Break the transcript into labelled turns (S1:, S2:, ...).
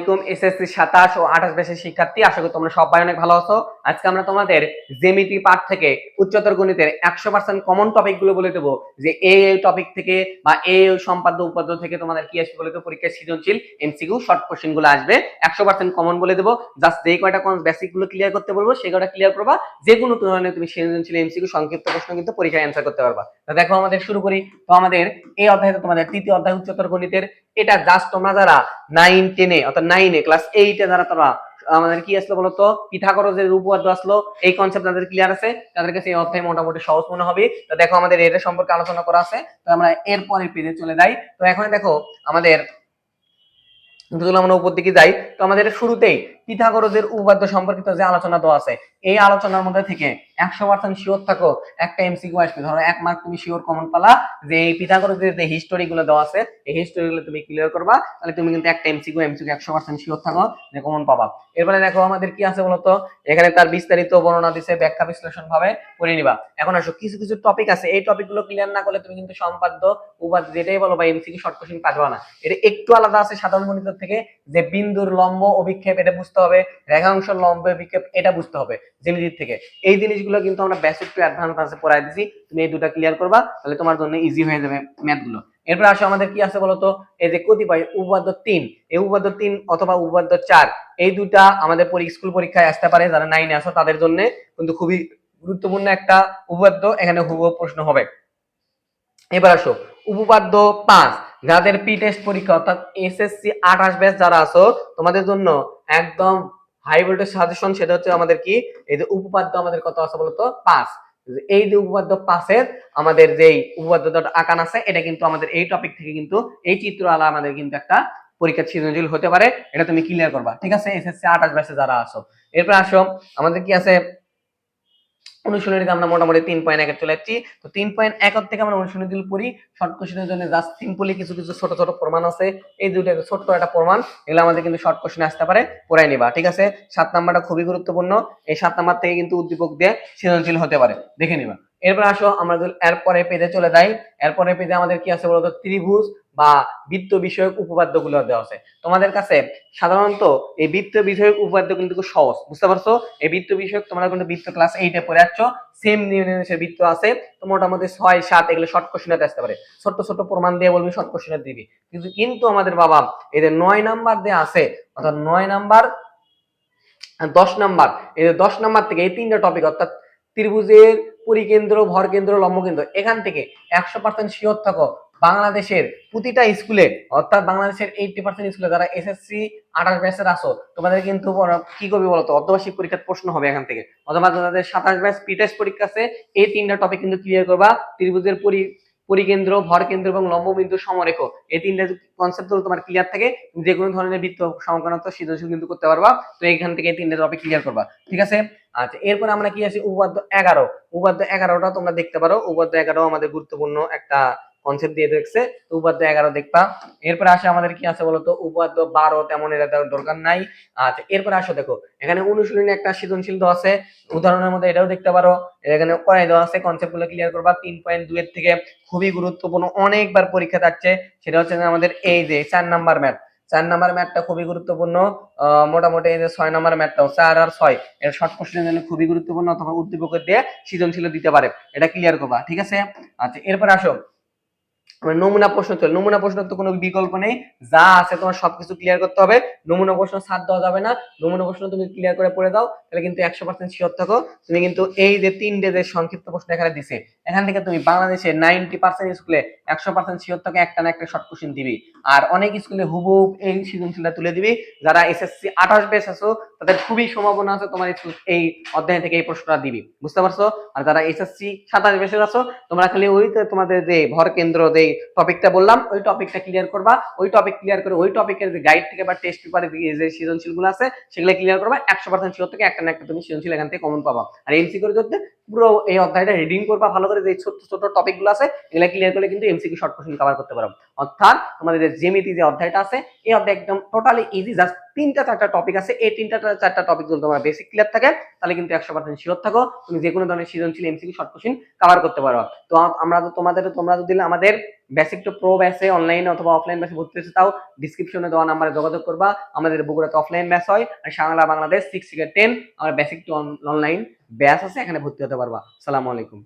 S1: আলাইকুম এসএসসি 27 ও 28 ব্যাচের শিক্ষার্থী, আশা করি তোমরা সবাই অনেক ভালো আছো। আজকে আমরা তোমাদের জ্যামিতি পার্ট থেকে উচ্চতর গণিতের 100% কমন টপিক গুলো বলে দেবো, যে এই টপিক থেকে বা এই সম্পাদ্য উপাদ্য থেকে তোমাদের কি আসবে বলে দেবো, পরীক্ষায় সৃজনশীল এমসিকিউ শর্ট কোশ্চেন গুলো আসবে 100% কমন বলে দেবো। জাস্ট যেই কয়টা বেসিক গুলো ক্লিয়ার করতে বলবো সেই কয়টা ক্লিয়ার করবা, যে কোনো ধরনের তুমি সৃজনশীল এমসিকিউ সংক্ষিপ্ত প্রশ্ন কিন্তু পরীক্ষায় অ্যান্সার করতে পারবা। তো দেখো আমাদের শুরু করি। তো আমাদের এই অধ্যায়ে তোমাদের তৃতীয় অধ্যায় উচ্চতর গণিতের, এটা জাস্ট তোমরা যারা 9 10 অর্থাৎ 9 ক্লাস 8 যারা তোমরা আমাদের কি আসলো বলতো, পিথাগোরাসের উপপাদ্য আসলো, এই কনসেপ্ট যাদের ক্লিয়ার আছে তাদের কাছে এই অধ্যায় মোটামুটি সহজ মনে হবে। তো দেখো আমাদের এর সম্পর্কে আলোচনা করা আছে, তো আমরা এরপরের পেজে চলে যাই। তো এখন দেখো আমাদের আমরা উপর দিকে যাই। তো আমাদের শুরুতেই পিথাগোরাসের উপপাদ্য সম্পর্কিত যে আলোচনা দেওয়া আছে, এই আলোচনার মধ্যে থেকে 100% শিওর থাকো একটা এমসিকিউ আসবে। ধরো 1 মার্ক তুমি শিওর কমন পালা, যে এই পিথাগোরাসের যে হিস্টোরি গুলো দেওয়া আছে এই হিস্টোরি গুলো তুমি ক্লিয়ার করবা, তাহলে তুমি কিন্তু একটা এমসিকিউ 100% শিওর থাকো যে কমন পাবা। এরপরে দেখো আমাদের কি আছে বলতো, এখানে তার বিস্তারিত বর্ণনা দিছে, ব্যাখ্যা বিশ্লেষণ ভাবে পড়ে নিবা। এখন আসো কিছু কিছু টপিক আছে, এই টপিক গুলো ক্লিয়ার না করলে তুমি কিন্তু সম্পাদ্য উপাদ্য যেটাই বলো বা এমসিকিউ শর্ট কোশ্চেন পারবা না। এটা একটু আলাদা আছে সাধারণ গণিত থেকে, যে বিন্দুর লম্ব অভিক্ষেপ এটা বুঝতে হবে, রেখাংশের লম্ব অভিক্ষেপ এটা বুঝতে হবে জ্যামিতির থেকে। এই জিনিসগুলো কিন্তু আমরা বেসিক টু অ্যাডভান্স পড়াই দিছি, তুমি এই দুটো ক্লিয়ার করবা, তাহলে তোমার জন্য ইজি হয়ে যাবে ম্যাথ গুলো। এরপর আসো আমাদের কি আছে বলতো, এই যে কতিপয় উপপাদ্য 3, এই উপপাদ্য 3 অথবা উপপাদ্য 4, এই দুটা আমাদের স্কুল পরীক্ষায় আসতে পারে। যারা 9 এ আছো তাদের জন্য কিন্তু খুবই গুরুত্বপূর্ণ একটা উপপাদ্য, এখানে হুবহু প্রশ্ন হবে। এবার আসো উপপাদ্য 5, যাদের পি টেস্ট পরীক্ষা অর্থাৎ এসএসসি 28 ব্যাচ যারা আছো তোমাদের জন্য একদম হাই ভোল্টেজ সাজেশন, সেটা হচ্ছে আমাদের কি, এই যে উপপাদ্য আমাদের কত আছে বলতো 5। এই যে উপপাদ্য 5 এর আমাদের যেই উপপাদ্যটা আকান আছে, এটা কিন্তু আমাদের এই টপিক থেকে কিন্তু এই চিত্র আলা আমাদের কিন্তু একটা পরীক্ষা সৃজনশীল হতে পারে, এটা তুমি ক্লিয়ার করবা, ঠিক আছে এসএসসি 28 ব্যাচে যারা আছো। এরপর আসো আমাদের কি আছে অনুশীলনীতে আমরা মোটামুটি 3.1 চলে যাচ্ছি। তো 3.1 থেকে আমরা অনুশীলনী পড়ি। শর্ট কোশ্চেনের জন্য জাস্ট সিম্পলি কিছু কিছু ছোট ছোট প্রমাণ আছে, এই দুটো ছোট্ট একটা প্রমাণ, এগুলো আমাদের কিন্তু শর্ট কোশ্চেন আসতে পারে, পড়াই নিবা, ঠিক আছে। 7 নাম্বারটা খুবই গুরুত্বপূর্ণ, এই 7 নাম্বার থেকে কিন্তু উদ্দীপক দিয়ে সৃজনশীল হতে পারে, দেখে নিবা। এরপর আসো আমরা এরপরে পেজে চলে যাই। এরপরে পেজে আমাদের কি আছে বলতো, ত্রিভুজ বা বৃত্ত বিষয়ক উপপাদ্য গুলো দেওয়া আছে তোমাদের কাছে। সাধারণত এই বৃত্ত বিষয়ক উপপাদ্য কিন্তু খুব সহজ, বুঝতে পারছো। এই বৃত্ত বিষয়ক তোমরা কিন্তু বৃত্ত ক্লাস 8 এ পড়ে আসছো, সেম নিউমেরিক্যাল বৃত্ত আছে, তো মোটামুটি 6 7 এগুলো শর্ট কোশ্চেনে আসতে পারে, ছোট ছোট প্রমাণ দিয়ে বলবি শর্ট কোশ্চেনে দিবি। কিন্তু আমাদের বাবা এই যে 9 নাম্বার দিয়ে আছে, অর্থাৎ 9 নাম্বার 10 নাম্বার, এই যে 10 নাম্বার থেকে এই তিনটা টপিক অর্থাৎ ত্রিভুজের পরিকেন্দ্র, ভরকেন্দ্র, লম্বকেন্দ্র, এখান থেকে 100% শিওর থাকো বাংলাদেশের প্রতিটা স্কুলে অর্থাৎ বাংলাদেশের 80% স্কুলে যারা এসএসসি 28 ব্যাচের আসো তোমাদের কিন্তু কি করবে বলতো, অর্ধবার্ষিক পরীক্ষার প্রশ্ন হবে এখান থেকে, অথবা যাদের 27 ব্যাচ পি টেস্ট পরীক্ষা আছে এই তিনটা টপিক কিন্তু ক্লিয়ার করবা। ত্রিভুজের পরিকেন্দ্র, ভরকেন্দ্র এবং লম্ববিন্দু সমরেখ, এই তিনটা কনসেপ্ট গুলো তোমার ক্লিয়ার থাকে, যে কোনো ধরনের বৃত্ত সংক্রান্ত সৃজনশীল কিন্তু করতে পারবা। তো এইখান থেকে এই তিনটা টপিক ক্লিয়ার করবা, ঠিক আছে। আচ্ছা এরপর আমরা কি আসি উপপাদ্য 11। উপপাদ্য 11টা তোমরা দেখতে পারো, উপপাদ্য 11 আমাদের গুরুত্বপূর্ণ একটা কনসেপ্ট দিয়ে দেখছে, তো উপপাদ্য 11 দেখবা। এরপর আসে আমাদের কি আছে বলতো, উপপাদ্য 12 তেমন এটা দরকার নাই। আচ্ছা এরপর আসো দেখো এখানে অনুশীলনী একটা সৃজনশীল দেওয়া আছে, উদাহরণের মধ্যে এটাও দেখতে পারো, এখানে করাই দেওয়া আছে, কনসেপ্ট গুলো ক্লিয়ার করবা। 3.2 এর থেকে খুবই গুরুত্বপূর্ণ, অনেকবার পরীক্ষা থাকছে, সেটা হচ্ছে আমাদের এই যে 4 নাম্বার ম্যাথ। 4 নাম্বার ম্যাথটা খুবই গুরুত্বপূর্ণ, মোটামুটি এই যে 6 নাম্বার ম্যাথটাও 4 আর 6 এর শর্ট কোশ্চেনের জন্য খুবই গুরুত্বপূর্ণ, অথবা উদ্দীপকের দিয়ে সৃজনশীল দিতে পারে, এটা ক্লিয়ার করবা, ঠিক আছে। আচ্ছা এরপর আসো নমুনা প্রশ্ন চল, নমুনা প্রশ্ন তো কোনো বিকল্প নেই, যা আছে তোমার সবকিছু ক্লিয়ার করতে হবে, নমুনা প্রশ্ন ছাড় দেওয়া যাবে না। নমুনা প্রশ্ন তুমি ক্লিয়ার করে পড়ে দাও, তাহলে কিন্তু 100% শিওর থাকো তুমি কিন্তু এই যে 3 যে সংক্ষিপ্ত প্রশ্ন এখানে দিছে, এখান থেকে তুমি বাংলাদেশে 90% স্কুলে 100% শিওর থাকো একটা না একটা শর্ট কোশ্চেন দিবি। আর অনেক স্কুলে হুবহু এই সৃজনশীলটা তুলে দিবি। যারা এসএসসি 28 ব্যাচ আছো তাদের খুবই সম্ভাবনা আছে তোমার এই অধ্যায় থেকে এই প্রশ্নটা দিবি, বুঝতে পারছো। আর যারা এসএসসি 27 ব্যাচের আছো তোমরা খালি ওই তোমাদের যে ভর কেন্দ্র যে টপিকটা বললাম ওই টপিকটা ক্লিয়ার করবা, ওই টপিক ক্লিয়ার করে ওই টপিকের যে গাইড থেকে বা টেস্ট পেপারে যে সৃজনশীল গুলো আছে সেগুলো ক্লিয়ার করবা, 100% শিওর থেকে একটা না একটা তুমি সৃজনশীল এখান থেকে কমন পাবা। আর এমসিকিউ করতে পুরো এই অধ্যায়টা রিডিং করবা ভালো করে, যে ছোট ছোট টপিক গুলো আছে এগুলা ক্লিয়ার করলে কিন্তু এমসিকিউ শর্ট কোশ্চেন কভার করতে পারো। অর্থাৎ তোমাদের যে জ্যামিতি যে অধ্যায়টা আছে এই অধ্যায় একদম টোটালি ইজি, জাস্ট তিনটা চারটা টপিক আছে, এই তিনটা চারটা টপিক যদি তোমার বেসিক ক্লিয়ার থাকে তাহলে কিন্তু 100% শিওর থাকো তুমি যে কোনো ধরনের সৃজনশীল এমসিকিউ শর্ট কোশ্চেন কভার করতে পারো। তো তোমরা যদি আমাদের বেসিক টু প্রো ব্যাচে অনলাইনে অথবা অফলাইন ব্যাচে ভর্তি হতে চাও, ডিসক্রিপশনে দেওয়া নাম্বারে যোগাযোগ করবা। আমাদের বগুড়াতে অফলাইন ব্যাচ হয়, আর সাংলা বাংলাদেশ 6 থেকে 10 আমার বেসিক টু অনলাইন ব্যাচ আছে, এখানে ভর্তি হতে পারবা। আসসালামু আলাইকুম।